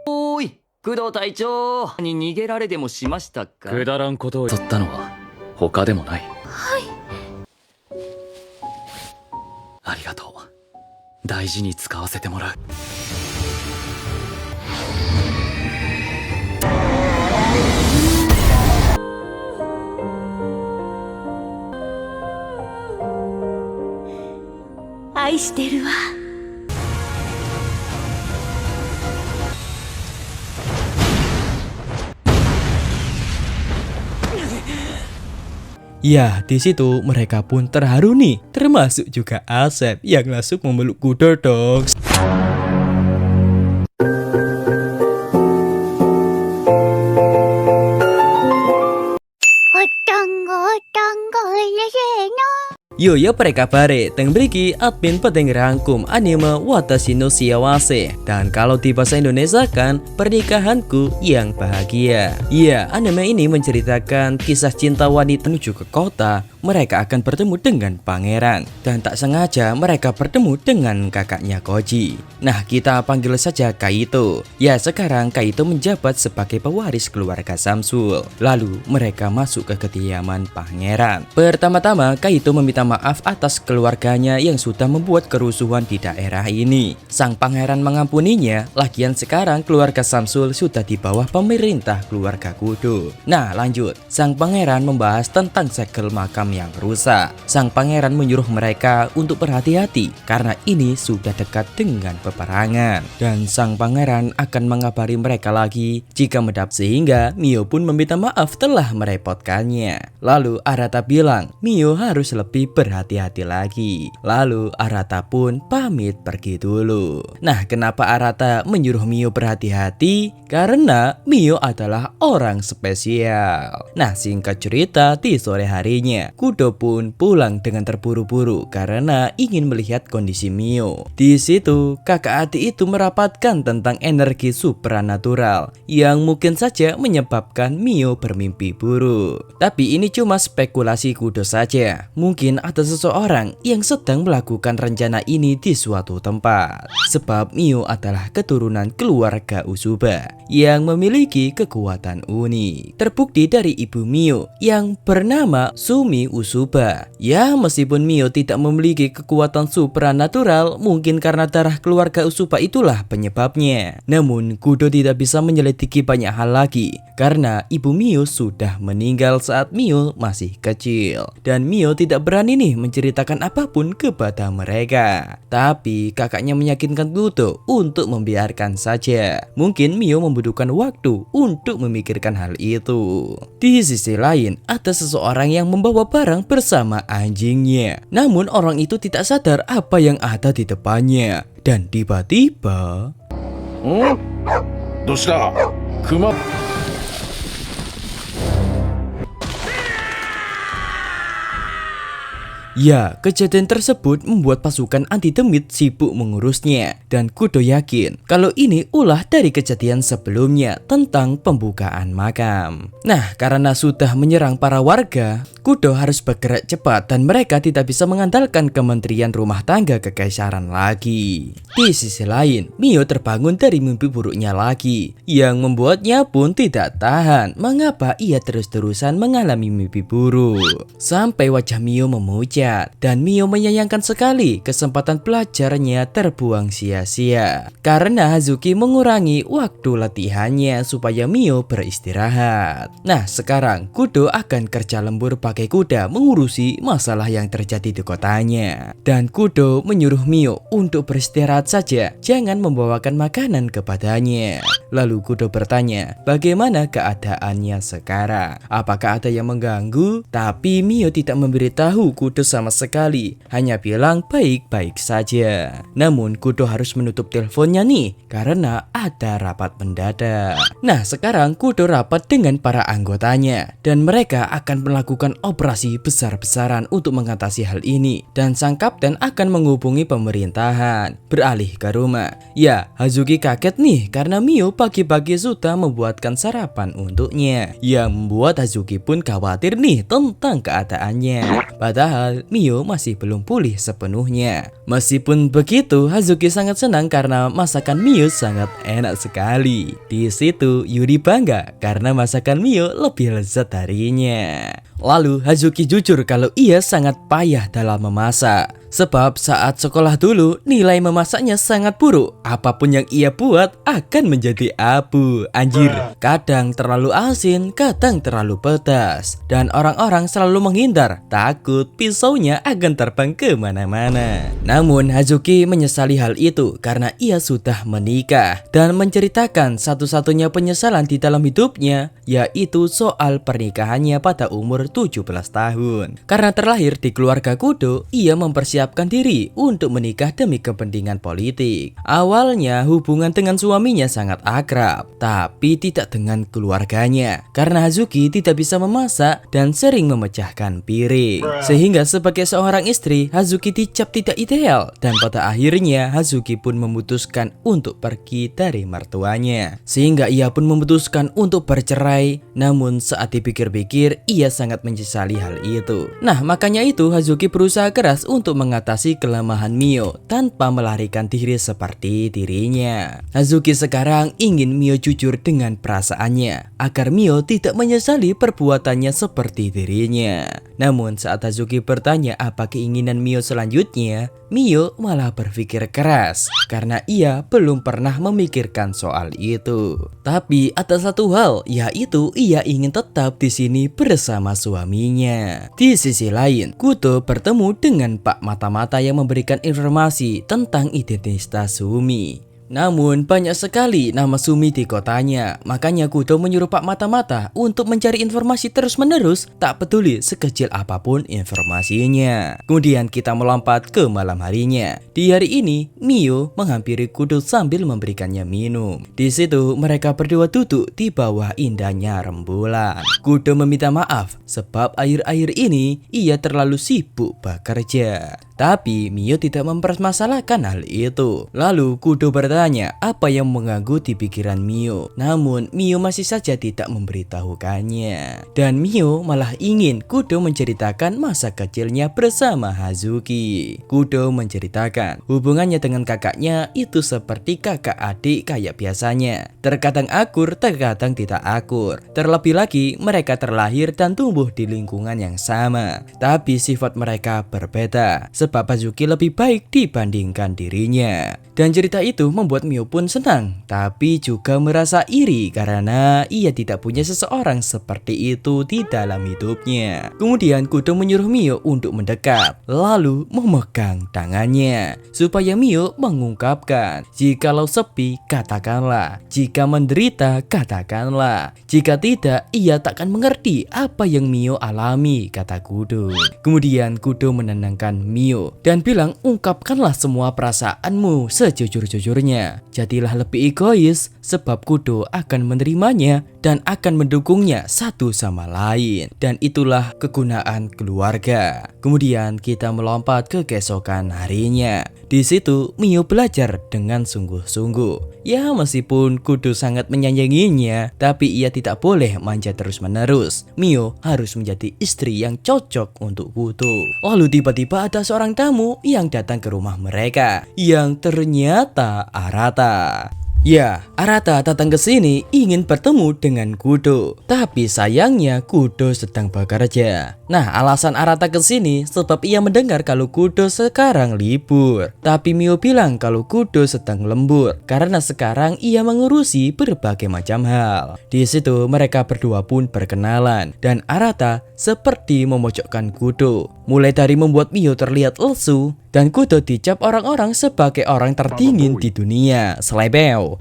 おーい、工藤隊長に逃げられでもしましたか？くだらんことを取ったのは他でもない。はい。ありがとう。大事に使わせてもらう。愛してるわ。Ya, di situ mereka pun terharu nih, termasuk juga Asep yang langsung memeluk Kudo dong. Yo mereka bare, teng briki admin peteng rangkum anime Watashi no Shiawase. Dan kalau di bahasa Indonesia kan, pernikahanku yang bahagia. Ya, anime ini menceritakan kisah cinta wanita menuju ke kota. Mereka akan bertemu dengan pangeran. Dan tak sengaja mereka bertemu dengan kakaknya Koji. Nah, kita panggil saja Kaito. Ya, sekarang Kaito menjabat sebagai pewaris keluarga Samsul. Lalu mereka masuk ke kediaman pangeran. Pertama-tama Kaito meminta maaf atas keluarganya yang sudah membuat kerusuhan di daerah ini. Sang pangeran mengampuninya. Lagian sekarang keluarga Samsul sudah di bawah pemerintah keluarga Kudo. Nah, lanjut. Sang pangeran membahas tentang segel makam yang rusak. Sang pangeran menyuruh mereka untuk berhati-hati karena ini sudah dekat dengan peperangan. Dan sang pangeran akan mengabari mereka lagi jika mendapat, sehingga Mio pun meminta maaf telah merepotkannya. Lalu Arata bilang Mio harus lebih berhati-hati lagi. Lalu Arata pun pamit pergi dulu. Nah, kenapa Arata menyuruh Mio berhati-hati? Karena Mio adalah orang spesial. Nah, singkat cerita, di sore harinya Kudo pun pulang dengan terburu-buru karena ingin melihat kondisi Mio. Di situ kakak adik itu merapatkan tentang energi supranatural yang mungkin saja menyebabkan Mio bermimpi buruk. Tapi ini cuma spekulasi Kudo saja. Mungkin ada seseorang yang sedang melakukan rencana ini di suatu tempat. Sebab Mio adalah keturunan keluarga Usuba yang memiliki kekuatan unik. Terbukti dari ibu Mio yang bernama Sumi Usuba. Ya, meskipun Mio tidak memiliki kekuatan supranatural, mungkin karena darah keluarga Usuba itulah penyebabnya. Namun Kudo tidak bisa menyelidiki banyak hal lagi karena ibu Mio sudah meninggal saat Mio masih kecil. Dan Mio tidak berani nih menceritakan apapun kepada mereka. Tapi kakaknya meyakinkan Kudo untuk membiarkan saja. Mungkin Mio membutuhkan waktu untuk memikirkan hal itu. Di sisi lain, ada seseorang yang membawa barang bersama anjingnya. Namun orang itu tidak sadar apa yang ada di depannya. Dan tiba-tiba... Dosta? Kuma? Ya, kejadian tersebut membuat pasukan anti demit sibuk mengurusnya. Dan Kudo yakin kalau ini ulah dari kejadian sebelumnya tentang pembukaan makam. Nah, karena sudah menyerang para warga, Kudo harus bergerak cepat dan mereka tidak bisa mengandalkan Kementerian Rumah Tangga Kekaisaran lagi. Di sisi lain, Mio terbangun dari mimpi buruknya lagi, yang membuatnya pun tidak tahan mengapa ia terus-terusan mengalami mimpi buruk. Sampai wajah Mio memucat dan Mio menyayangkan sekali kesempatan belajarnya terbuang sia-sia karena Hazuki mengurangi waktu latihannya supaya Mio beristirahat. Nah, sekarang Kudo akan kerja lembur pakai kuda mengurusi masalah yang terjadi di kotanya. Dan Kudo menyuruh Mio untuk beristirahat saja, jangan membawakan makanan kepadanya. Lalu Kudo bertanya, bagaimana keadaannya sekarang? Apakah ada yang mengganggu? Tapi Mio tidak memberitahu Kudo sama sekali, hanya bilang baik-baik saja. Namun Kudo harus menutup teleponnya nih, karena ada rapat mendadak. Nah, sekarang Kudo rapat dengan para anggotanya, dan mereka akan melakukan operasi besar-besaran untuk mengatasi hal ini. Dan sang kapten akan menghubungi pemerintahan, beralih ke rumah. Ya, Hazuki kaget nih karena Mio pagi-pagi sudah membuatkan sarapan untuknya. Yang membuat Hazuki pun khawatir nih tentang keadaannya. Padahal Mio masih belum pulih sepenuhnya. Meskipun begitu, Hazuki sangat senang karena masakan Mio sangat enak sekali. Di situ Yuri bangga karena masakan Mio lebih lezat darinya. Lalu Hazuki jujur kalau ia sangat payah dalam memasak. Sebab saat sekolah dulu nilai memasaknya sangat buruk. Apapun yang ia buat akan menjadi abu. Anjir, kadang terlalu asin, kadang terlalu pedas. Dan orang-orang selalu menghindar, takut pisaunya akan terbang kemana-mana. Namun Hazuki menyesali hal itu karena ia sudah menikah. Dan menceritakan satu-satunya penyesalan di dalam hidupnya, yaitu soal pernikahannya pada umur 17 tahun. Karena terlahir di keluarga kudo, ia mempersiapkan diri untuk menikah demi kepentingan politik. Awalnya hubungan dengan suaminya sangat akrab, tapi tidak dengan keluarganya. Karena Hazuki tidak bisa memasak dan sering memecahkan piring. Sehingga sebagai seorang istri, Hazuki dicap tidak ideal. Dan pada akhirnya Hazuki pun memutuskan untuk pergi dari mertuanya. Sehingga ia pun memutuskan untuk bercerai. Namun saat dipikir-pikir, ia sangat menyesali hal itu. Nah, makanya itu Hazuki berusaha keras untuk mengatasi kelemahan Mio tanpa melarikan diri seperti dirinya. Hazuki sekarang ingin Mio jujur dengan perasaannya agar Mio tidak menyesali perbuatannya seperti dirinya. Namun saat Hazuki bertanya apa keinginan Mio selanjutnya, Mio malah berpikir keras karena ia belum pernah memikirkan soal itu. Tapi ada satu hal, yaitu ia ingin tetap di sini bersama suaminya. Di sisi lain, Kudo bertemu dengan Pak Mata-Mata yang memberikan informasi tentang identitas Sumi. Namun banyak sekali nama Sumi di kotanya. Makanya Kudo menyuruh Pak Mata-Mata untuk mencari informasi terus-menerus, tak peduli sekecil apapun informasinya. Kemudian kita melompat ke malam harinya. Di hari ini, Mio menghampiri Kudo sambil memberikannya minum. Di situ mereka berdua duduk di bawah indahnya rembulan. Kudo meminta maaf sebab akhir-akhir ini ia terlalu sibuk bekerja. Tapi Mio tidak mempermasalahkan hal itu. Lalu Kudo bertanya apa yang mengganggu di pikiran Mio. Namun Mio masih saja tidak memberitahukannya. Dan Mio malah ingin Kudo menceritakan masa kecilnya bersama Hazuki. Kudo menceritakan hubungannya dengan kakaknya itu seperti kakak adik kayak biasanya. Terkadang akur, terkadang tidak akur. Terlebih lagi mereka terlahir dan tumbuh di lingkungan yang sama. Tapi sifat mereka berbeda. Sebab Hazuki lebih baik dibandingkan dirinya. Dan cerita itu membuat Mio pun senang, tapi juga merasa iri karena ia tidak punya seseorang seperti itu di dalam hidupnya. Kemudian Kudo menyuruh Mio untuk mendekat, lalu memegang tangannya supaya Mio mengungkapkan, jikalau sepi katakanlah, jika menderita katakanlah, jika tidak ia takkan mengerti apa yang Mio alami, kata Kudo. Kemudian Kudo menenangkan Mio dan bilang, ungkapkanlah semua perasaanmu sejujur-jujurnya. Jadilah lebih egois sebab Kudo akan menerimanya dan akan mendukungnya satu sama lain. Dan itulah kegunaan keluarga. Kemudian kita melompat ke keesokan harinya. Di situ Mio belajar dengan sungguh-sungguh. Ya, meskipun Kudo sangat menyayanginya, tapi ia tidak boleh manja terus-menerus. Mio harus menjadi istri yang cocok untuk Kudo. Lalu tiba-tiba ada seorang tamu yang datang ke rumah mereka, yang ternyata Arata. Ya, Arata datang ke sini ingin bertemu dengan Kudo. Tapi sayangnya Kudo sedang bekerja. Nah, alasan Arata ke sini sebab ia mendengar kalau Kudo sekarang libur. Tapi Mio bilang kalau Kudo sedang lembur karena sekarang ia mengurusi berbagai macam hal. Di situ mereka berdua pun berkenalan dan Arata seperti memojokkan Kudo. Mulai dari membuat Mio terlihat lesu dan Kudo dicap orang-orang sebagai orang terdingin di dunia. Selebeo.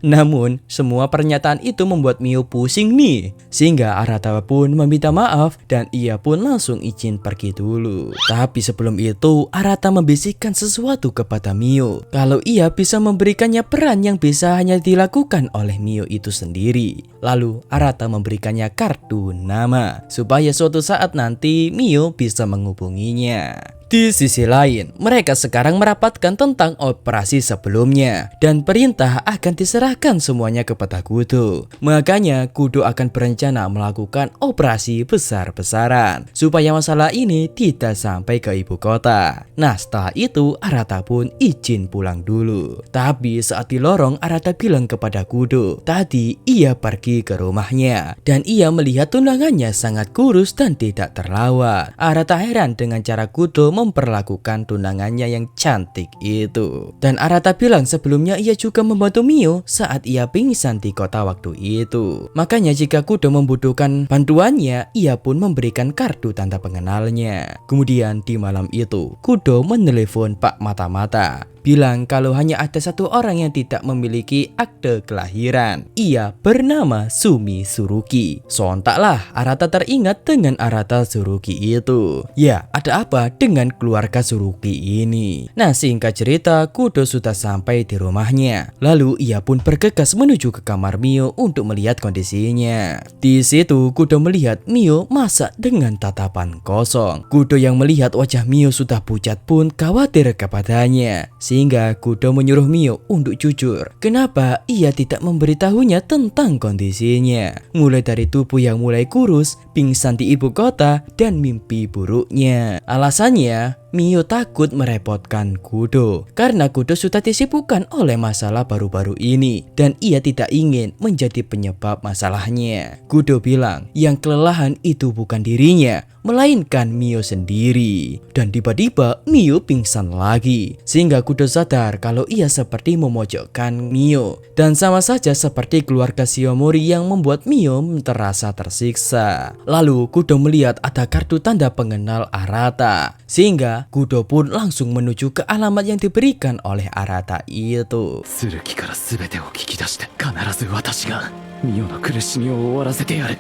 Namun, semua pernyataan itu membuat Mio pusing nih. Sehingga Arata pun meminta maaf dan ia pun langsung izin pergi dulu. Tapi sebelum itu, Arata membisikkan sesuatu kepada Mio. Kalau ia bisa memberikannya peran yang bisa hanya dilakukan oleh Mio itu sendiri. Lalu, Arata memberikannya kartu nama. Supaya suatu saat nanti Mio bisa menghubunginya. Di sisi lain, mereka sekarang merapatkan tentang operasi sebelumnya dan perintah akan diserahkan semuanya kepada Kudo. Makanya Kudo akan berencana melakukan operasi besar-besaran supaya masalah ini tidak sampai ke ibu kota. Nah, setelah itu Arata pun izin pulang dulu. Tapi saat di lorong, Arata bilang kepada Kudo, tadi ia pergi ke rumahnya dan ia melihat tunangannya sangat kurus dan tidak terawat. Arata heran dengan cara Kudo memperlakukan tunangannya yang cantik itu. Dan Arata bilang sebelumnya ia juga membantu Mio saat ia pingsan di kota waktu itu. Makanya jika Kudo membutuhkan bantuannya, ia pun memberikan kartu tanda pengenalnya. Kemudian di malam itu, Kudo menelepon Pak Mata-Mata. Bilang kalau hanya ada satu orang yang tidak memiliki akte kelahiran. Ia bernama Sumi Tsurugi. Sontaklah Arata teringat dengan Arata Tsurugi itu. Ya, ada apa dengan keluarga Tsurugi ini? Nah, singkat cerita, Kudo sudah sampai di rumahnya. Lalu ia pun bergegas menuju ke kamar Mio untuk melihat kondisinya. Di situ Kudo melihat Mio masak dengan tatapan kosong. Kudo yang melihat wajah Mio sudah pucat pun khawatir kepadanya. Sehingga Kudo menyuruh Mio untuk jujur. Kenapa ia tidak memberitahunya tentang kondisinya? Mulai dari tubuh yang mulai kurus, pingsan di ibu kota, dan mimpi buruknya. Alasannya, Mio takut merepotkan Kudo karena Kudo sudah disibukkan oleh masalah baru-baru ini dan ia tidak ingin menjadi penyebab masalahnya. Kudo bilang yang kelelahan itu bukan dirinya, melainkan Mio sendiri. Dan tiba-tiba Mio pingsan lagi sehingga Kudo sadar kalau ia seperti memojokkan Mio dan sama saja seperti keluarga Shiomori yang membuat Mio terasa tersiksa. Lalu Kudo melihat ada kartu tanda pengenal Arata sehingga Kudo pun langsung menuju ke alamat yang diberikan oleh Arata itu. 剣から全てを聞き出して必ず私がミオの苦しみを終わらせてやる。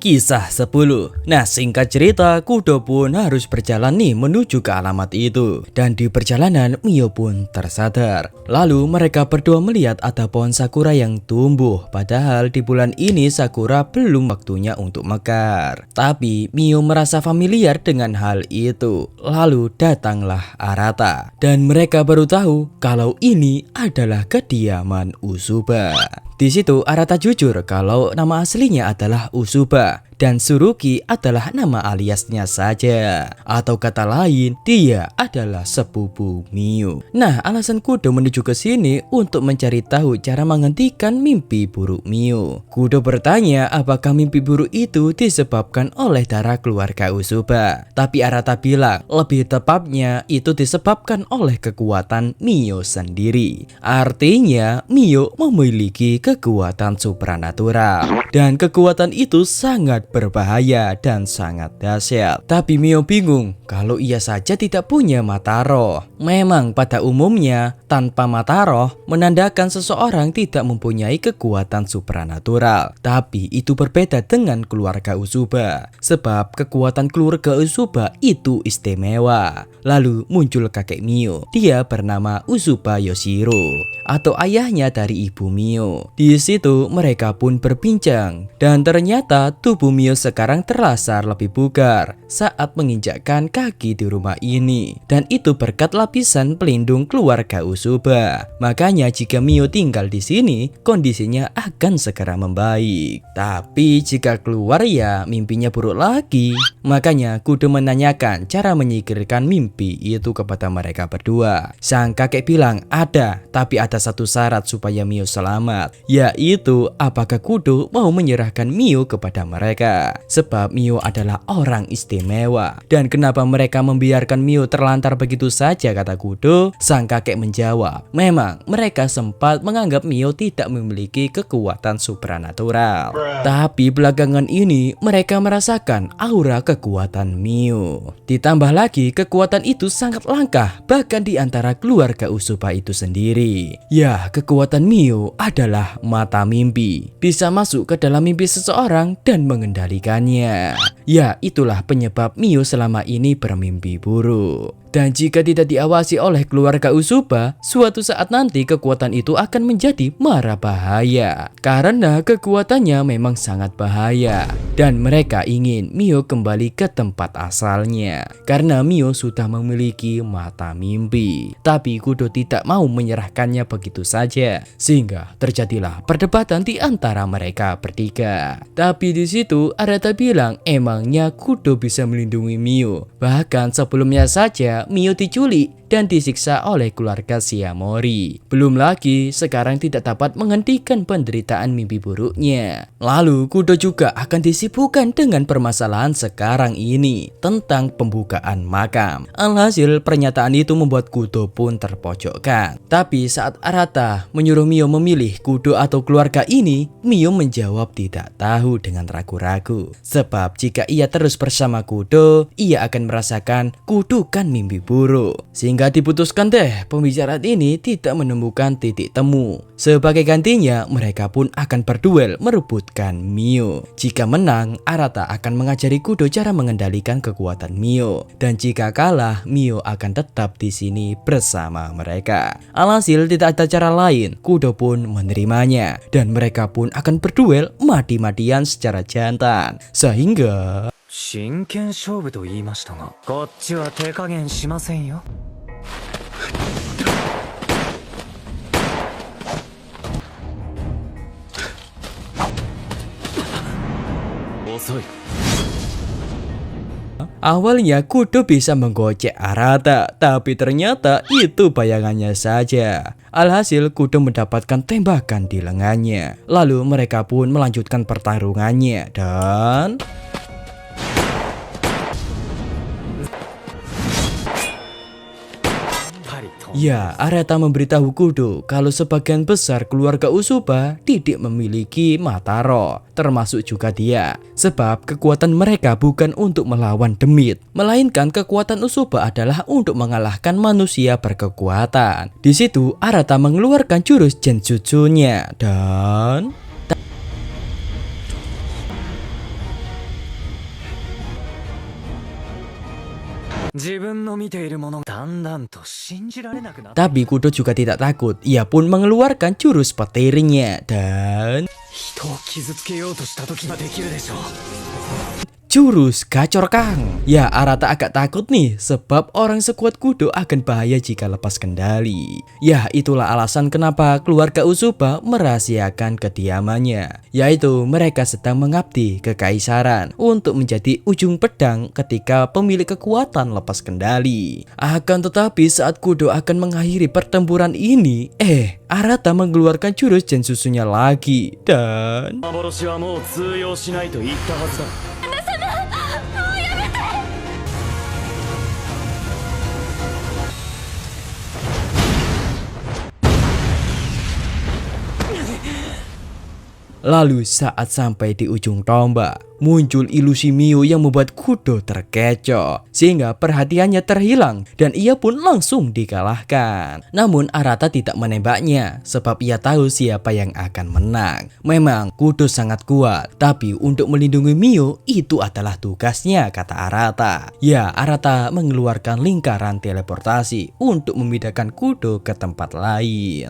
Kisah 10. Nah, singkat cerita, Kudo pun harus berjalan nih menuju ke alamat itu. Dan di perjalanan, Mio pun tersadar. Lalu mereka berdua melihat ada pohon sakura yang tumbuh. Padahal di bulan ini sakura belum waktunya untuk mekar. Tapi Mio merasa familiar dengan hal itu. Lalu datanglah Arata. Dan mereka baru tahu kalau ini adalah kediaman Usuba. Di situ Arata jujur kalau nama aslinya adalah Usuba dan Tsurugi adalah nama aliasnya saja. Atau kata lain, dia adalah sepupu Mio. Nah, alasan Kudo menuju ke sini untuk mencari tahu cara menghentikan mimpi buruk Mio. Kudo bertanya apakah mimpi buruk itu disebabkan oleh darah keluarga Usuba. Tapi Arata bilang lebih tepatnya itu disebabkan oleh kekuatan Mio sendiri. Artinya Mio memiliki kekuatan supranatural dan kekuatan itu sangat berbahaya dan sangat dahsyat. Tapi Mio bingung kalau ia saja tidak punya mata roh. Memang pada umumnya tanpa mata roh menandakan seseorang tidak mempunyai kekuatan supranatural. Tapi itu berbeda dengan keluarga Usuba, sebab kekuatan keluarga Usuba itu istimewa. Lalu muncul kakek Mio. Dia bernama Usuba Yoshiro atau ayahnya dari ibu Mio. Di situ mereka pun berbincang dan ternyata tubuh Mio sekarang terasa lebih bugar saat menginjakkan kaki di rumah ini. Dan itu berkat lapisan pelindung keluarga Usuba. Makanya jika Mio tinggal di sini, kondisinya akan segera membaik. Tapi jika keluar ya mimpinya buruk lagi. Makanya Kudo menanyakan cara menyingkirkan mimpi itu kepada mereka berdua. Sang kakek bilang ada, tapi ada satu syarat supaya Mio selamat, yaitu apakah Kudo mau menyerahkan Mio kepada mereka. Sebab Mio adalah orang istimewa. Dan kenapa mereka membiarkan Mio terlantar begitu saja, kata Kudo. Sang kakek menjawab, memang mereka sempat menganggap Mio tidak memiliki kekuatan supranatural. Tapi belakangan ini mereka merasakan aura kekuatan Mio. Ditambah lagi kekuatan itu sangat langka bahkan di antara keluarga Usopp itu sendiri. Ya, kekuatan Mio adalah mata mimpi. Bisa masuk ke dalam mimpi seseorang dan mengendalikannya. Ya, itulah penyebab Mio selama ini bermimpi buruk. Dan jika tidak diawasi oleh keluarga Usopp, suatu saat nanti kekuatan itu akan menjadi mara bahaya. Karena kekuatannya memang sangat bahaya. Dan mereka ingin Mio kembali ke tempat asalnya. Karena Mio sudah memiliki mata mimpi. Tapi Kudo tidak mau menyerahkannya begitu saja. Sehingga terjadilah perdebatan di antara mereka bertiga. Tapi di situ Arata bilang emangnya Kudo bisa melindungi Mio. Bahkan sebelumnya saja Mio diculik dan disiksa oleh keluarga Shiamori. Belum lagi sekarang tidak dapat menghentikan penderitaan mimpi buruknya. Lalu Kudo juga akan disibukkan dengan permasalahan sekarang ini tentang pembukaan makam. Alhasil pernyataan itu membuat Kudo pun terpojokkan. Tapi saat Arata menyuruh Mio memilih Kudo atau keluarga ini, Mio menjawab tidak tahu dengan ragu-ragu. Sebab jika ia terus bersama Kudo, ia akan merasakan kutukan mimpi buruk. Sehingga diputuskan deh pembicaraan ini tidak menemukan titik temu. Sebagai gantinya mereka pun akan berduel merebutkan Mio. Jika menang, Arata akan mengajari Kudo cara mengendalikan kekuatan Mio. Dan jika kalah, Mio akan tetap di sini bersama mereka. Alhasil tidak ada cara lain, Kudo pun menerimanya. Dan mereka pun akan berduel mati-matian secara jantan. Sehingga 真剣勝負と言いましたが、こっちは手加減しませんよ。遅い。 awalnya Kudo bisa menggocek Arata, tapi ternyata itu bayangannya saja. Alhasil Kudo mendapatkan tembakan di lengannya. Lalu mereka pun melanjutkan pertarungannya dan ya, Arata memberitahu Kudo kalau sebagian besar keluarga Usopp tidak memiliki mata roh, termasuk juga dia. Sebab kekuatan mereka bukan untuk melawan demit, melainkan kekuatan Usopp adalah untuk mengalahkan manusia berkekuatan. Di situ Arata mengeluarkan jurus Genjutsunya dan tapi Kudo juga tidak takut. Ia pun mengeluarkan jurus petirnya dan jurus gacor kang. Ya, Arata agak takut nih, sebab orang sekuat Kudo akan bahaya jika lepas kendali. Ya, itulah alasan kenapa keluarga Usopp merahasiakan kediamannya, yaitu mereka sedang mengabdi kekaisaran untuk menjadi ujung pedang ketika pemilik kekuatan lepas kendali. Akan tetapi saat Kudo akan mengakhiri pertempuran ini, Arata mengeluarkan jurus Genjutsunya lagi dan lalu saat sampai di ujung tombak, muncul ilusi Mio yang membuat Kudo terkecoh. Sehingga perhatiannya terhilang dan ia pun langsung dikalahkan. Namun Arata tidak menembaknya, sebab ia tahu siapa yang akan menang. Memang Kudo sangat kuat, tapi untuk melindungi Mio itu adalah tugasnya, kata Arata. Ya, Arata mengeluarkan lingkaran teleportasi untuk memindahkan Kudo ke tempat lain.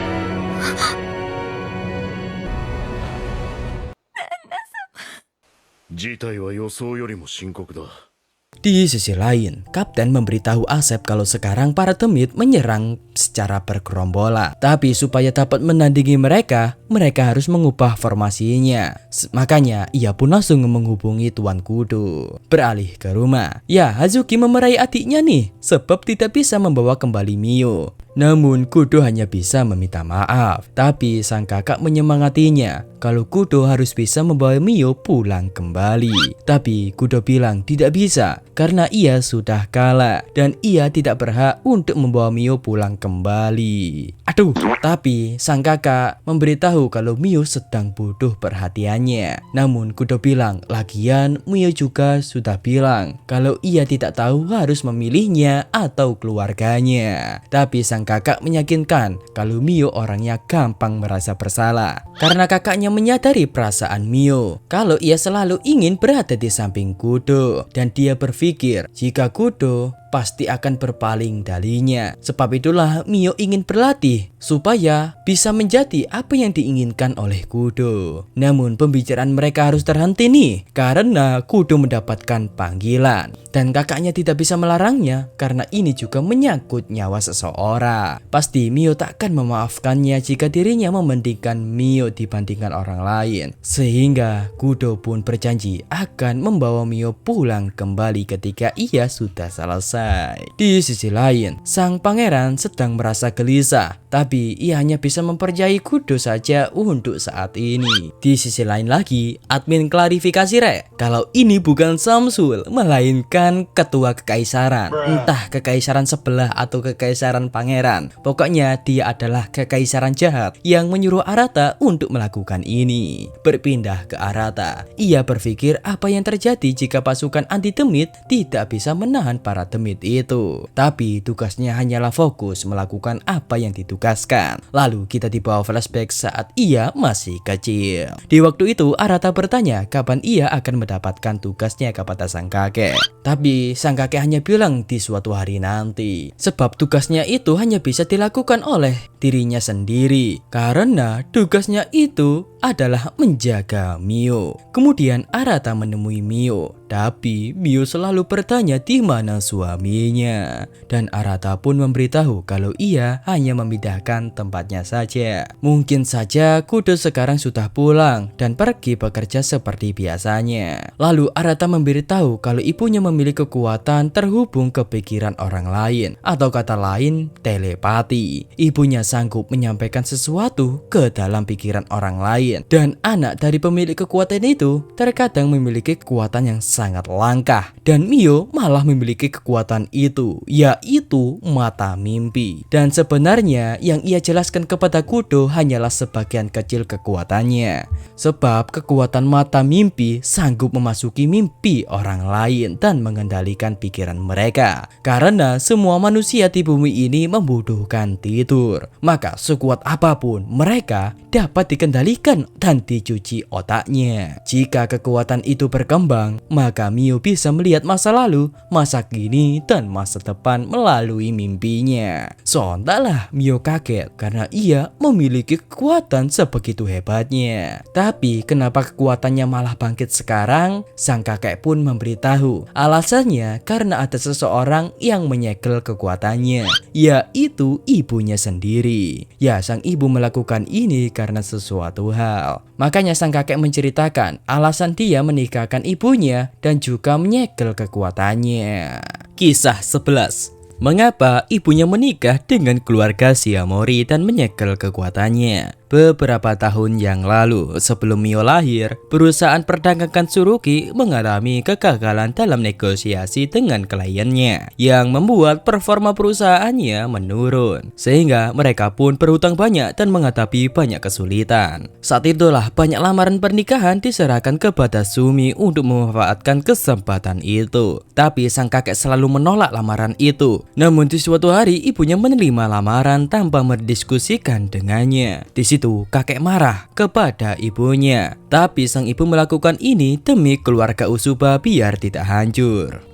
Di sisi lain, Kapten memberitahu Asep kalau sekarang para demit menyerang secara bergerombolan. Tapi supaya dapat menandingi mereka harus mengubah formasinya. Makanya ia pun langsung menghubungi Tuan Kudo. Beralih ke rumah, ya Hazuki memarahi adiknya nih, sebab tidak bisa membawa kembali Mio. Namun Kudo hanya bisa meminta maaf. Tapi sang kakak menyemangatinya kalau Kudo harus bisa membawa Mio pulang kembali. Tapi Kudo bilang tidak bisa karena ia sudah kalah dan ia tidak berhak untuk membawa Mio pulang kembali. Aduh, tapi sang kakak memberitahu kalau Mio sedang butuh perhatiannya. Namun Kudo bilang, lagian Mio juga sudah bilang kalau ia tidak tahu harus memilihnya atau keluarganya. Tapi sang kakak meyakinkan kalau Mio orangnya gampang merasa bersalah karena kakaknya menyadari perasaan Mio kalau ia selalu ingin berada di samping Kudo dan dia berpikir jika Kudo pasti akan berpaling darinya. Sebab itulah Mio ingin berlatih supaya bisa menjadi apa yang diinginkan oleh Kudo. Namun pembicaraan mereka harus terhenti nih karena Kudo mendapatkan panggilan dan kakaknya tidak bisa melarangnya karena ini juga menyangkut nyawa seseorang. Pasti Mio tak akan memaafkannya jika dirinya mementingkan Mio dibandingkan orang lain. Sehingga Kudo pun berjanji akan membawa Mio pulang kembali ketika ia sudah selesai. Di sisi lain, sang pangeran sedang merasa gelisah, tapi ia hanya bisa mempercayai Kudo saja untuk saat ini. Di sisi lain lagi, admin klarifikasi kalau ini bukan Samsul, melainkan ketua kekaisaran. Entah kekaisaran sebelah atau kekaisaran pangeran. Pokoknya dia adalah kekaisaran jahat yang menyuruh Arata untuk melakukan ini. Berpindah ke Arata, ia berpikir apa yang terjadi jika pasukan anti demit tidak bisa menahan para demit itu. Tapi tugasnya hanyalah fokus melakukan apa yang ditugaskan. Lalu kita dibawa flashback saat ia masih kecil. Di waktu itu Arata bertanya kapan ia akan mendapatkan tugasnya kepada sang kakek. Tapi sang kakek hanya bilang di suatu hari nanti. Sebab tugasnya itu hanya bisa dilakukan oleh dirinya sendiri karena tugasnya itu adalah menjaga Mio. Kemudian Arata menemui Mio, tapi Mio selalu bertanya di mana suaminya. Dan Arata pun memberitahu kalau ia hanya memindahkan tempatnya saja. Mungkin saja Kudo sekarang sudah pulang dan pergi bekerja seperti biasanya. Lalu Arata memberitahu kalau ibunya memiliki kekuatan terhubung ke pikiran orang lain, atau kata lain telepati. Ibunya sanggup menyampaikan sesuatu ke dalam pikiran orang lain. Dan anak dari pemilik kekuatan itu terkadang memiliki kekuatan yang sangat langka. Dan Mio malah memiliki kekuatan itu, yaitu mata mimpi. Dan sebenarnya yang ia jelaskan kepada Kudo hanyalah sebagian kecil kekuatannya. Sebab kekuatan mata mimpi sanggup memasuki mimpi orang lain dan mengendalikan pikiran mereka. Karena semua manusia di bumi ini membutuhkan tidur. Maka sekuat apapun mereka dapat dikendalikan dan dicuci otaknya. Jika kekuatan itu berkembang, maka Mio bisa melihat masa lalu, masa kini, dan masa depan melalui mimpinya. Sontaklah Mio kaget karena ia memiliki kekuatan sebegitu hebatnya. Tapi kenapa kekuatannya malah bangkit sekarang? Sang kakek pun memberitahu alasannya karena ada seseorang yang menyegel kekuatannya, yaitu ibunya sendiri. Ya, sang ibu melakukan ini karena sesuatu hal. Makanya sang kakek menceritakan alasan dia menikahkan ibunya dan juga menyegel kekuatannya. Kisah 11. Mengapa ibunya menikah dengan keluarga Shiamori dan menyegel kekuatannya? Beberapa tahun yang lalu, sebelum Mio lahir, perusahaan perdagangan Tsurugi mengalami kegagalan dalam negosiasi dengan kliennya, yang membuat performa perusahaannya menurun. Sehingga mereka pun berhutang banyak dan menghadapi banyak kesulitan. Saat itulah banyak lamaran pernikahan diserahkan kepada Sumi untuk memanfaatkan kesempatan itu. Tapi sang kakek selalu menolak lamaran itu. Namun di suatu hari ibunya menerima lamaran tanpa mendiskusikan dengannya. Di situ kakek marah kepada ibunya. Tapi sang ibu melakukan ini demi keluarga Usuba biar tidak hancur.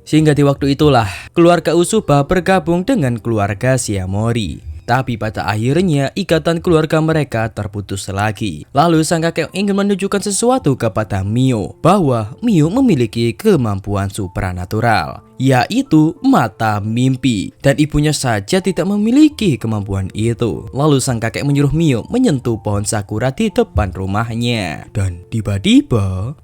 Sehingga di waktu itulah keluarga Usuba bergabung dengan keluarga Shiamori. Tapi pada akhirnya ikatan keluarga mereka terputus lagi. Lalu sang kakek ingin menunjukkan sesuatu kepada Mio, bahwa Mio memiliki kemampuan supranatural, yaitu mata mimpi. Dan ibunya saja tidak memiliki kemampuan itu. Lalu sang kakek menyuruh Mio menyentuh pohon sakura di depan rumahnya. Dan tiba-tiba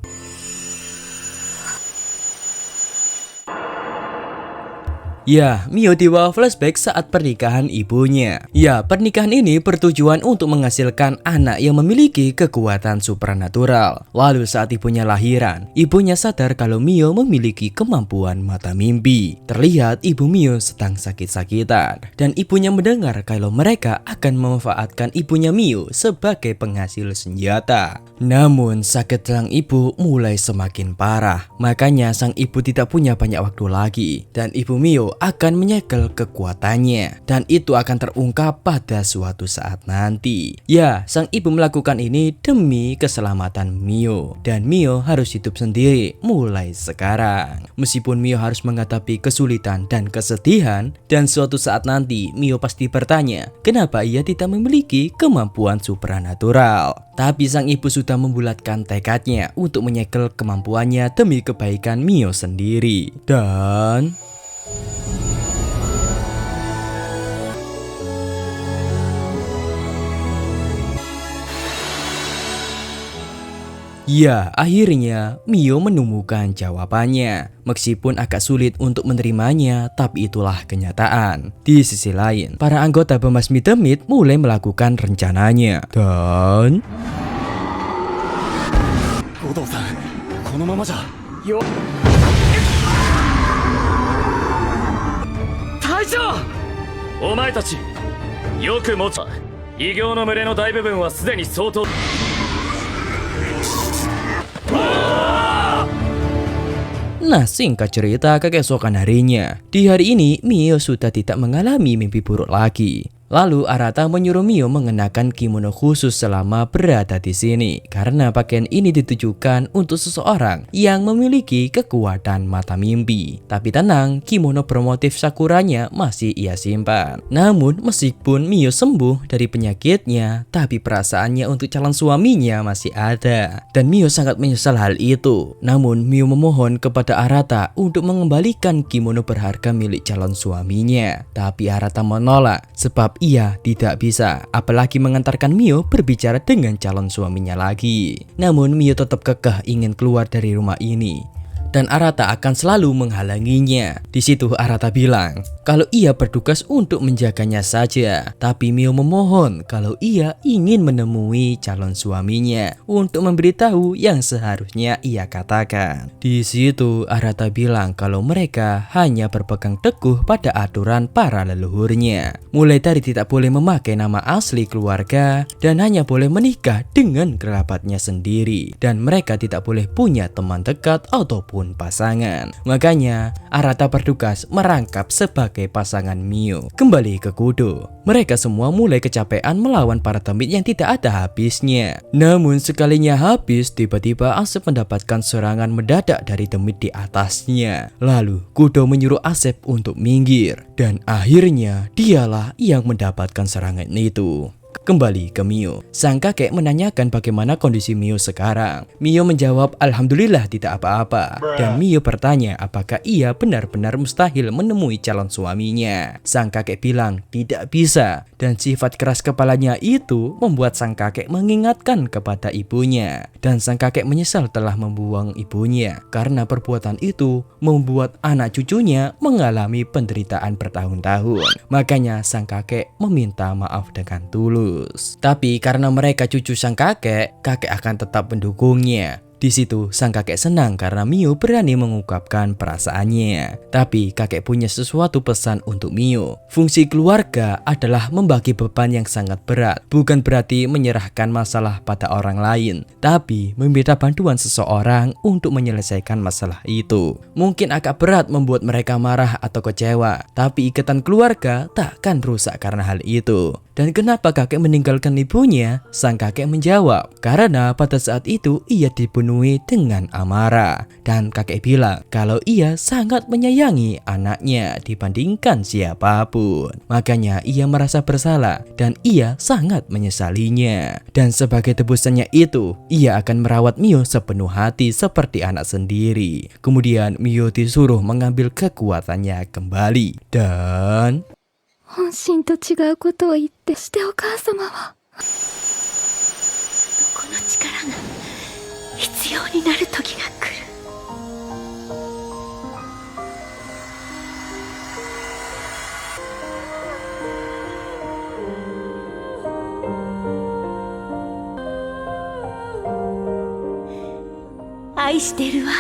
Ya, Mio dibawa flashback saat pernikahan ibunya. Ya, pernikahan ini bertujuan untuk menghasilkan anak yang memiliki kekuatan supranatural. Lalu saat ibunya lahiran, ibunya sadar kalau Mio memiliki kemampuan mata mimpi. Terlihat ibu Mio sedang sakit-sakitan, dan ibunya mendengar kalau mereka akan memanfaatkan ibunya Mio sebagai penghasil senjata. Namun sakit sang ibu mulai semakin parah, makanya sang ibu tidak punya banyak waktu lagi, dan ibu Mio akan menyegel kekuatannya, dan itu akan terungkap pada suatu saat nanti. Ya, sang ibu melakukan ini demi keselamatan Mio, dan Mio harus hidup sendiri mulai sekarang. Meskipun Mio harus menghadapi kesulitan dan kesedihan, dan suatu saat nanti Mio pasti bertanya kenapa ia tidak memiliki kemampuan supranatural. Tapi sang ibu sudah membulatkan tekadnya untuk menyegel kemampuannya demi kebaikan Mio sendiri. Dan ya, akhirnya Mio menemukan jawabannya. Meskipun agak sulit untuk menerimanya, tapi itulah kenyataan. Di sisi lain, para anggota pembasmi demit mulai melakukan rencananya. Dan nah, singkat cerita, keesokan harinya. Di hari ini, Mio sudah tidak mengalami mimpi buruk lagi. Lalu Arata menyuruh Mio mengenakan kimono khusus selama berada di sini, karena pakaian ini ditujukan untuk seseorang yang memiliki kekuatan mata mimpi. Tapi tenang, kimono bermotif sakuranya masih ia simpan. Namun meskipun Mio sembuh dari penyakitnya, tapi perasaannya untuk calon suaminya masih ada, dan Mio sangat menyesal hal itu. Namun Mio memohon kepada Arata untuk mengembalikan kimono berharga milik calon suaminya. Tapi Arata menolak sebab ia tidak bisa, apalagi mengantarkan Mio berbicara dengan calon suaminya lagi. Namun Mio tetap kekeh ingin keluar dari rumah ini, dan Arata akan selalu menghalanginya. Di situ Arata bilang kalau ia bertugas untuk menjaganya saja, tapi Mio memohon kalau ia ingin menemui calon suaminya untuk memberitahu yang seharusnya ia katakan. Di situ Arata bilang kalau mereka hanya berpegang teguh pada aturan para leluhurnya, mulai dari tidak boleh memakai nama asli keluarga dan hanya boleh menikah dengan kerabatnya sendiri, dan mereka tidak boleh punya teman dekat ataupun pasangan. Makanya Arata bertugas merangkap sebagai pasangan Mio. Kembali ke Kudo, mereka semua mulai kecapean melawan para demit yang tidak ada habisnya. Namun sekalinya habis, tiba-tiba Asep mendapatkan serangan mendadak dari demit di atasnya. Lalu Kudo menyuruh Asep untuk minggir, dan akhirnya dialah yang mendapatkan serangan itu. Kembali ke Mio, sang kakek menanyakan bagaimana kondisi Mio sekarang. Mio menjawab alhamdulillah tidak apa-apa, dan Mio bertanya apakah ia benar-benar mustahil menemui calon suaminya. Sang kakek bilang tidak bisa, dan sifat keras kepalanya itu membuat sang kakek mengingatkan kepada ibunya, dan sang kakek menyesal telah membuang ibunya karena perbuatan itu membuat anak cucunya mengalami penderitaan bertahun-tahun. Makanya sang kakek meminta maaf dengan tulus. Tapi karena mereka cucu sang kakek, kakek akan tetap mendukungnya. Di situ sang kakek senang karena Mio berani mengungkapkan perasaannya. Tapi kakek punya sesuatu pesan untuk Mio. Fungsi keluarga adalah membagi beban yang sangat berat. Bukan berarti menyerahkan masalah pada orang lain, tapi meminta bantuan seseorang untuk menyelesaikan masalah itu. Mungkin agak berat membuat mereka marah atau kecewa, tapi ikatan keluarga takkan rusak karena hal itu. Dan kenapa kakek meninggalkan ibunya? Sang kakek menjawab, karena pada saat itu ia dipenuhi dengan amarah. Dan kakek bilang kalau ia sangat menyayangi anaknya dibandingkan siapapun. Makanya ia merasa bersalah dan ia sangat menyesalinya. Dan sebagai tebusannya itu, ia akan merawat Mio sepenuh hati seperti anak sendiri. Kemudian Mio disuruh mengambil kekuatannya kembali. Dan 本心と違うことを言ってしてお母様はこの力が必要になる時が来る。愛してるわ。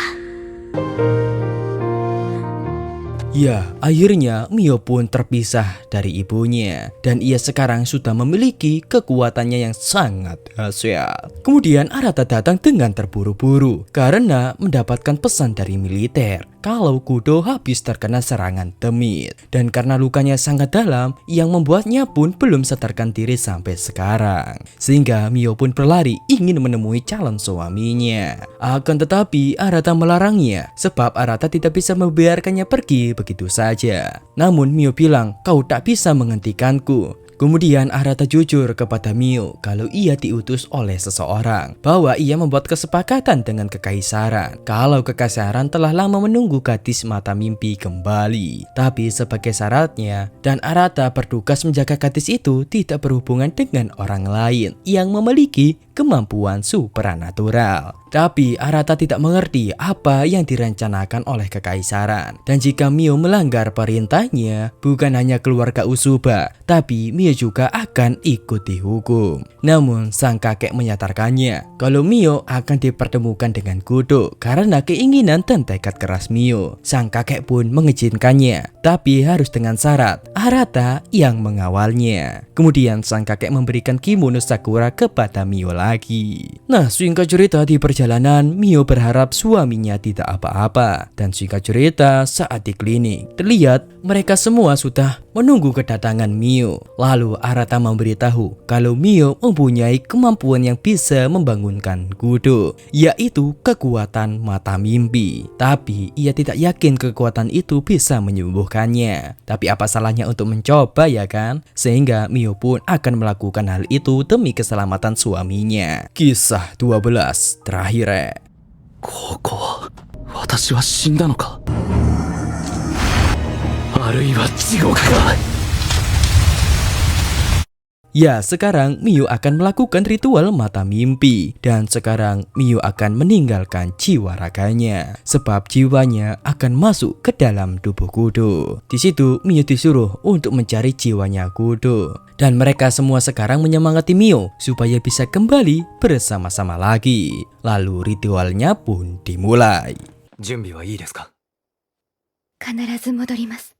Ya, akhirnya Mio pun terpisah dari ibunya dan ia sekarang sudah memiliki kekuatannya yang sangat dahsyat. Kemudian Arata datang dengan terburu-buru karena mendapatkan pesan dari militer kalau Kudo habis terkena serangan demit, dan karena lukanya sangat dalam yang membuatnya pun belum sadarkan diri sampai sekarang, sehingga Mio pun berlari ingin menemui calon suaminya. Akan tetapi Arata melarangnya sebab Arata tidak bisa membiarkannya pergi begitu saja. Namun Mio bilang, kau tak bisa menghentikanku. Kemudian Arata jujur kepada Mio kalau ia diutus oleh seseorang, bahwa ia membuat kesepakatan dengan kekaisaran kalau kekaisaran telah lama menunggu gadis mata mimpi kembali. Tapi sebagai syaratnya, dan Arata bertugas menjaga gadis itu tidak berhubungan dengan orang lain yang memiliki kemampuan supranatural. Tapi Arata tidak mengerti apa yang direncanakan oleh kekaisaran. Dan jika Mio melanggar perintahnya, bukan hanya keluarga Usuba, tapi Mio juga akan ikut dihukum. Namun sang kakek menyatakannya kalau Mio akan dipertemukan dengan Kudo karena keinginan dan tekad keras Mio. Sang kakek pun mengizinkannya, tapi harus dengan syarat Arata yang mengawalnya. Kemudian sang kakek memberikan kimono Sakura kepada Mio lagi. Nah, singkat cerita, di perjalanan Mio berharap suaminya tidak apa-apa. Dan singkat cerita, saat di klinik terlihat mereka semua sudah menunggu kedatangan Mio. Lalu Arata memberitahu kalau Mio mempunyai kemampuan yang bisa membangunkan Kudo, yaitu kekuatan mata mimpi. Tapi ia tidak yakin kekuatan itu bisa menyembuhkannya. Tapi apa salahnya untuk mencoba, ya kan? Sehingga Mio pun akan melakukan hal itu demi keselamatan suaminya. Kisah 12 terakhir. ここ、私は死んだのか、あるいは地獄か。 Ya, sekarang Mio akan melakukan ritual mata mimpi. Dan sekarang Mio akan meninggalkan jiwa raganya, sebab jiwanya akan masuk ke dalam tubuh Kudo. Di situ Mio disuruh untuk mencari jiwanya Kudo. Dan mereka semua sekarang menyemangati Mio supaya bisa kembali bersama-sama lagi. Lalu ritualnya pun dimulai. 準備はいいですか。必ず戻ります。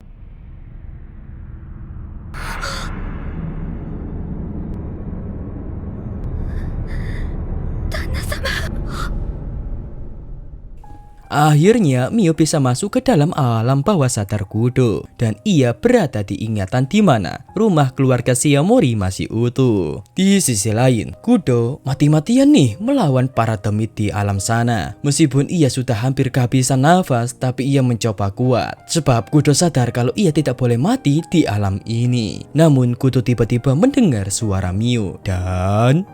Akhirnya Mio bisa masuk ke dalam alam bawah sadar Kudo, dan ia berada di ingatan di mana rumah keluarga Shiomori masih utuh. Di sisi lain, Kudo mati-matian nih melawan para demit di alam sana. Meskipun ia sudah hampir kehabisan nafas, tapi ia mencoba kuat sebab Kudo sadar kalau ia tidak boleh mati di alam ini. Namun Kudo tiba-tiba mendengar suara Mio dan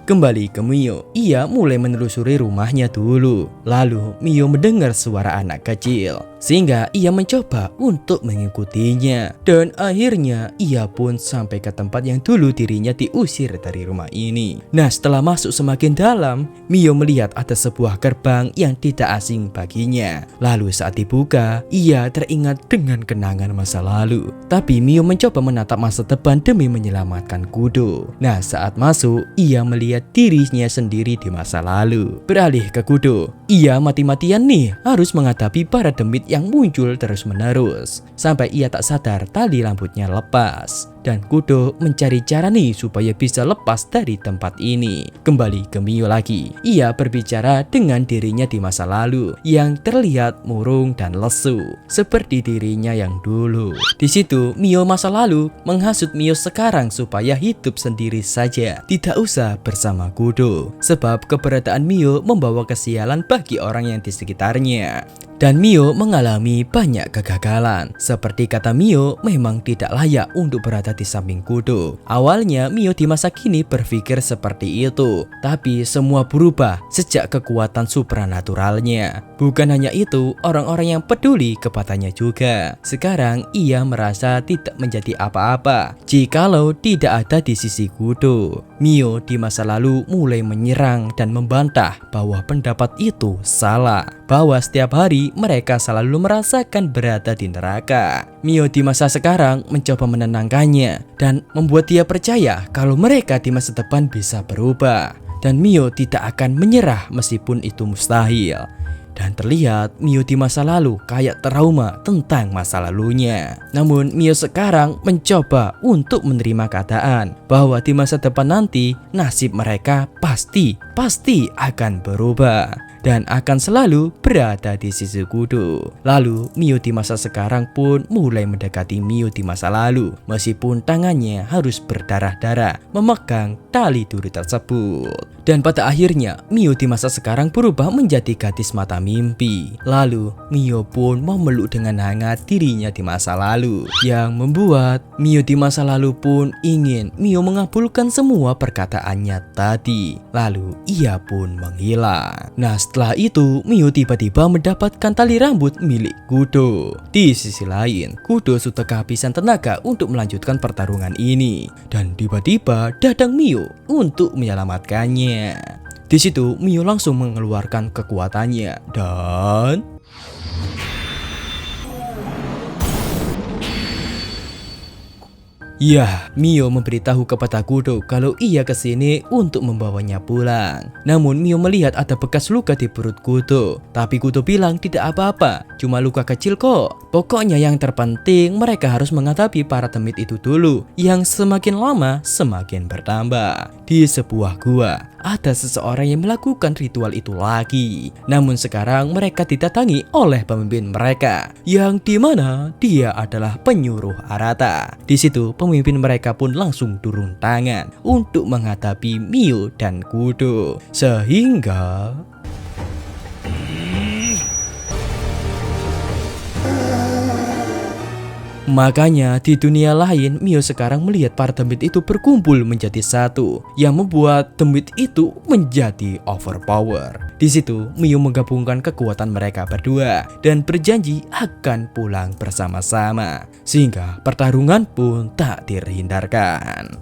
kembali ke Mio. Ia mulai menelusuri rumahnya dulu. Lalu Mio mendengar suara anak kecil, sehingga ia mencoba untuk mengikutinya. Dan akhirnya ia pun sampai ke tempat yang dulu dirinya diusir dari rumah ini. Nah, setelah masuk semakin dalam, Mio melihat ada sebuah gerbang yang tidak asing baginya. Lalu saat dibuka, ia teringat dengan kenangan masa lalu. Tapi Mio mencoba menatap masa depan demi menyelamatkan Kudo. Nah, saat masuk, ia melihat dirinya sendiri di masa lalu. Beralih ke Kudo, ia mati-matian nih harus menghadapi para demit yang muncul terus-menerus sampai ia tak sadar tali rambutnya lepas. Dan Kudo mencari cara nih supaya bisa lepas dari tempat ini. Kembali ke Mio lagi, ia berbicara dengan dirinya di masa lalu yang terlihat murung dan lesu seperti dirinya yang dulu. Di situ Mio masa lalu menghasut Mio sekarang supaya hidup sendiri saja, tidak usah bersama Kudo, sebab keberadaan Mio membawa kesialan bagi orang yang di sekitarnya. Dan Mio mengalami banyak kegagalan. Seperti kata Mio, memang tidak layak untuk berada di samping Kudo. Awalnya Mio di masa kini berpikir seperti itu, tapi semua berubah sejak kekuatan supranaturalnya. Bukan hanya itu, orang-orang yang peduli kepadanya juga. Sekarang ia merasa tidak menjadi apa-apa jikalau tidak ada di sisi Kudo. Mio di masa lalu mulai menyerang dan membantah bahwa pendapat itu salah, bahwa setiap hari mereka selalu merasakan berada di neraka. Mio di masa sekarang mencoba menenangkannya dan membuat dia percaya kalau mereka di masa depan bisa berubah. dan Mio tidak akan menyerah meskipun itu mustahil. Dan terlihat Mio di masa lalu kayak trauma tentang masa lalunya. Namun Mio sekarang mencoba untuk menerima keadaan bahwa di masa depan nanti nasib mereka pasti akan berubah dan akan selalu berada di sisi Kudo. Lalu Mio di masa sekarang pun mulai mendekati Mio di masa lalu, meskipun tangannya harus berdarah-darah memegang tali duri tersebut. Dan pada akhirnya Mio di masa sekarang berubah menjadi gadis mata mimpi. Lalu Mio pun memeluk dengan hangat dirinya di masa lalu, yang membuat Mio di masa lalu pun ingin Mio mengabulkan semua perkataannya tadi. Lalu ia pun menghilang. Nah, setelah itu Mio tiba-tiba mendapatkan tali rambut milik Kudo. Di sisi lain, Kudo sudah kehabisan tenaga untuk melanjutkan pertarungan ini, dan tiba-tiba datang Mio untuk menyelamatkannya. Di situ Mio langsung mengeluarkan kekuatannya dan ya, Mio memberitahu kepada Kudo kalau ia kesini untuk membawanya pulang. Namun Mio melihat ada bekas luka di perut Kudo. Tapi Kudo bilang tidak apa-apa, cuma luka kecil kok. Pokoknya yang terpenting mereka harus menghadapi para demit itu dulu, yang semakin lama semakin bertambah. Di sebuah gua, ada seseorang yang melakukan ritual itu lagi. Namun sekarang mereka didatangi oleh pemimpin mereka, yang dimana dia adalah penyuruh Arata. Di situ pemimpin mereka pun langsung turun tangan untuk menghadapi Mio dan Kudo. Sehingga makanya di dunia lain Mio sekarang melihat para demit itu berkumpul menjadi satu, yang membuat demit itu menjadi overpower. Di situ Mio menggabungkan kekuatan mereka berdua dan berjanji akan pulang bersama-sama, sehingga pertarungan pun tak terhindarkan.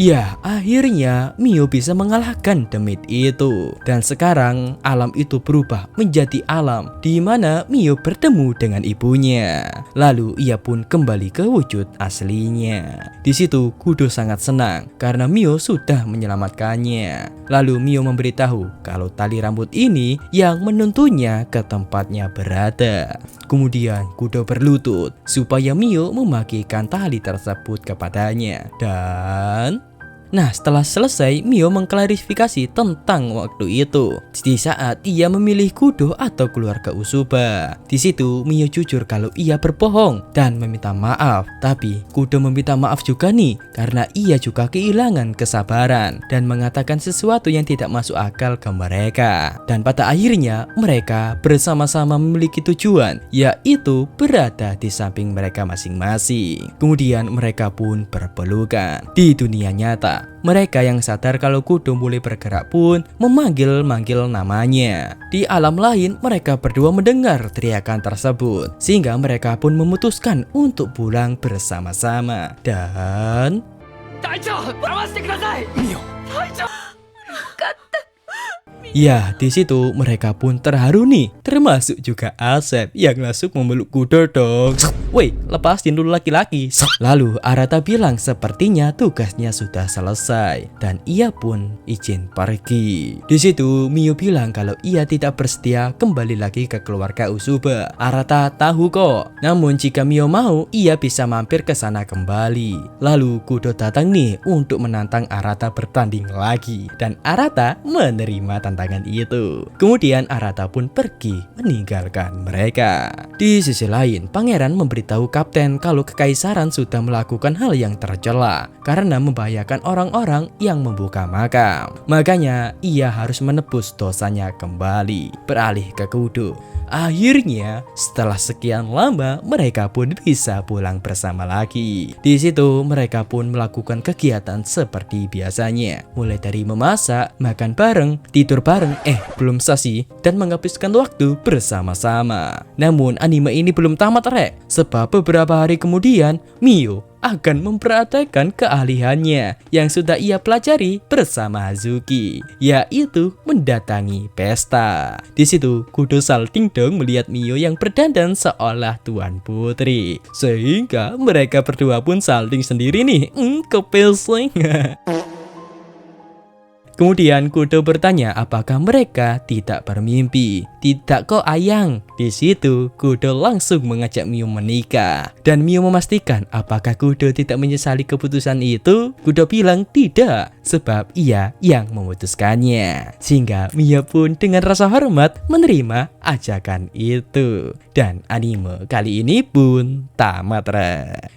Ya, akhirnya Mio bisa mengalahkan demit itu. Dan sekarang alam itu berubah menjadi alam di mana Mio bertemu dengan ibunya. Lalu ia pun kembali ke wujud aslinya. Di situ Kudo sangat senang karena Mio sudah menyelamatkannya. Lalu Mio memberitahu kalau tali rambut ini yang menuntunnya ke tempatnya berada. Kemudian Kudo berlutut supaya Mio memakikan tali tersebut kepadanya. Dan nah, setelah selesai, Mio mengklarifikasi tentang waktu itu. Di saat ia memilih Kudo atau keluarga Usoba. Di situ Mio jujur kalau ia berbohong dan meminta maaf. Tapi Kudo meminta maaf juga nih, karena ia juga kehilangan kesabaran dan mengatakan sesuatu yang tidak masuk akal ke mereka. Dan pada akhirnya mereka bersama-sama memiliki tujuan, yaitu berada di samping mereka masing-masing. Kemudian mereka pun berpelukan di dunia nyata. Mereka yang sadar kalau Kudo mulai bergerak pun memanggil-manggil namanya. Di alam lain mereka berdua mendengar teriakan tersebut, sehingga mereka pun memutuskan untuk pulang bersama-sama. Dan ya, di situ mereka pun terharu nih, termasuk juga Asep yang langsung memeluk Kudo dong. Woi, lepasin dulu laki-laki. Lalu Arata bilang sepertinya tugasnya sudah selesai dan ia pun izin pergi. Di situ Mio bilang kalau ia tidak bersedia kembali lagi ke keluarga Usoba. Arata tahu kok. Namun jika Mio mau, ia bisa mampir ke sana kembali. Lalu Kudo datang nih untuk menantang Arata bertanding lagi, dan Arata menerima tantangan itu. Kemudian Arata pun pergi meninggalkan mereka. Di sisi lain, pangeran memberitahu kapten kalau kekaisaran sudah melakukan hal yang tercela karena membahayakan orang-orang yang membuka makam. Makanya ia harus menebus dosanya kembali, beralih ke Kudo. Akhirnya, setelah sekian lama, mereka pun bisa pulang bersama lagi. Di situ, mereka pun melakukan kegiatan seperti biasanya, mulai dari memasak, makan bareng, tidur bareng, belum sasi, dan menghabiskan waktu bersama-sama. Namun, anime ini belum tamat, Rek, sebab beberapa hari kemudian, Mio akan mempraktekkan keahliannya yang sudah ia pelajari bersama Hazuki, yaitu mendatangi pesta. Di situ Kudo salting dong melihat Mio yang berdandan seolah tuan putri, sehingga mereka berdua pun salting sendiri nih, kepesing. Kemudian Kudo bertanya apakah mereka tidak bermimpi. Tidak kok ayang. Di situ Kudo langsung mengajak Mio menikah. Dan Mio memastikan apakah Kudo tidak menyesali keputusan itu. Kudo bilang tidak, sebab ia yang memutuskannya. Sehingga Mio pun dengan rasa hormat menerima ajakan itu. Dan anime kali ini pun tamat.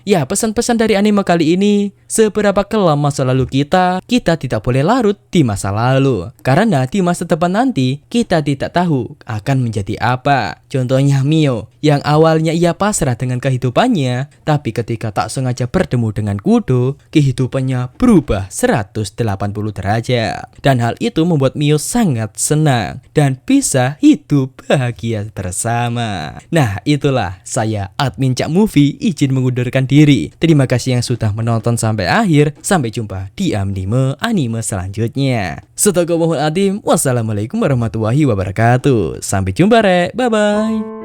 Ya, pesan-pesan dari anime kali ini, seberapa kelam masa lalu kita tidak boleh larut di masa lalu. Karena di masa depan nanti, kita tidak tahu akan menjadi apa. Contohnya Mio, yang awalnya ia pasrah dengan kehidupannya, tapi ketika tak sengaja bertemu dengan Kudo, kehidupannya berubah 180 derajat. Dan hal itu membuat Mio sangat senang dan bisa hidup bahagia bersama. Nah, itulah saya admin Cak Movie izin mengundurkan diri. Terima kasih yang sudah menonton sampai akhir. Sampai jumpa di anime selanjutnya. Wassalamualaikum warahmatullahi wabarakatuh. Sampai jumpa, bye bye.